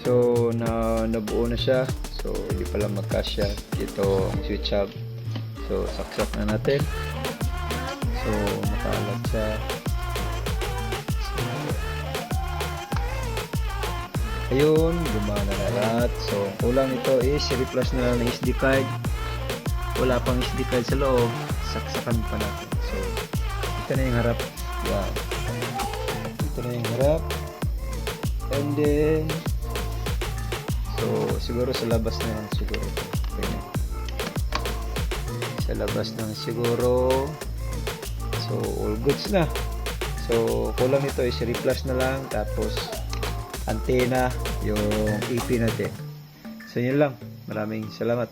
So nabuo na siya. So hindi pala magkasya dito ang switch hub. So saksak na natin. So makalat siya. Ayun, gumana na lahat. So kulang ito is replace na lang ng SD card. Wala pang SD card sa loob, saksakan pa natin. So ito na yung harap. Yan. Ito na yung harap. And then so siguro sa labas na lang siguro. Okay. Sa labas na siguro. So all goods na. So kulang ito is replace na lang, tapos antena yung EP natin. So yun lang. Maraming salamat.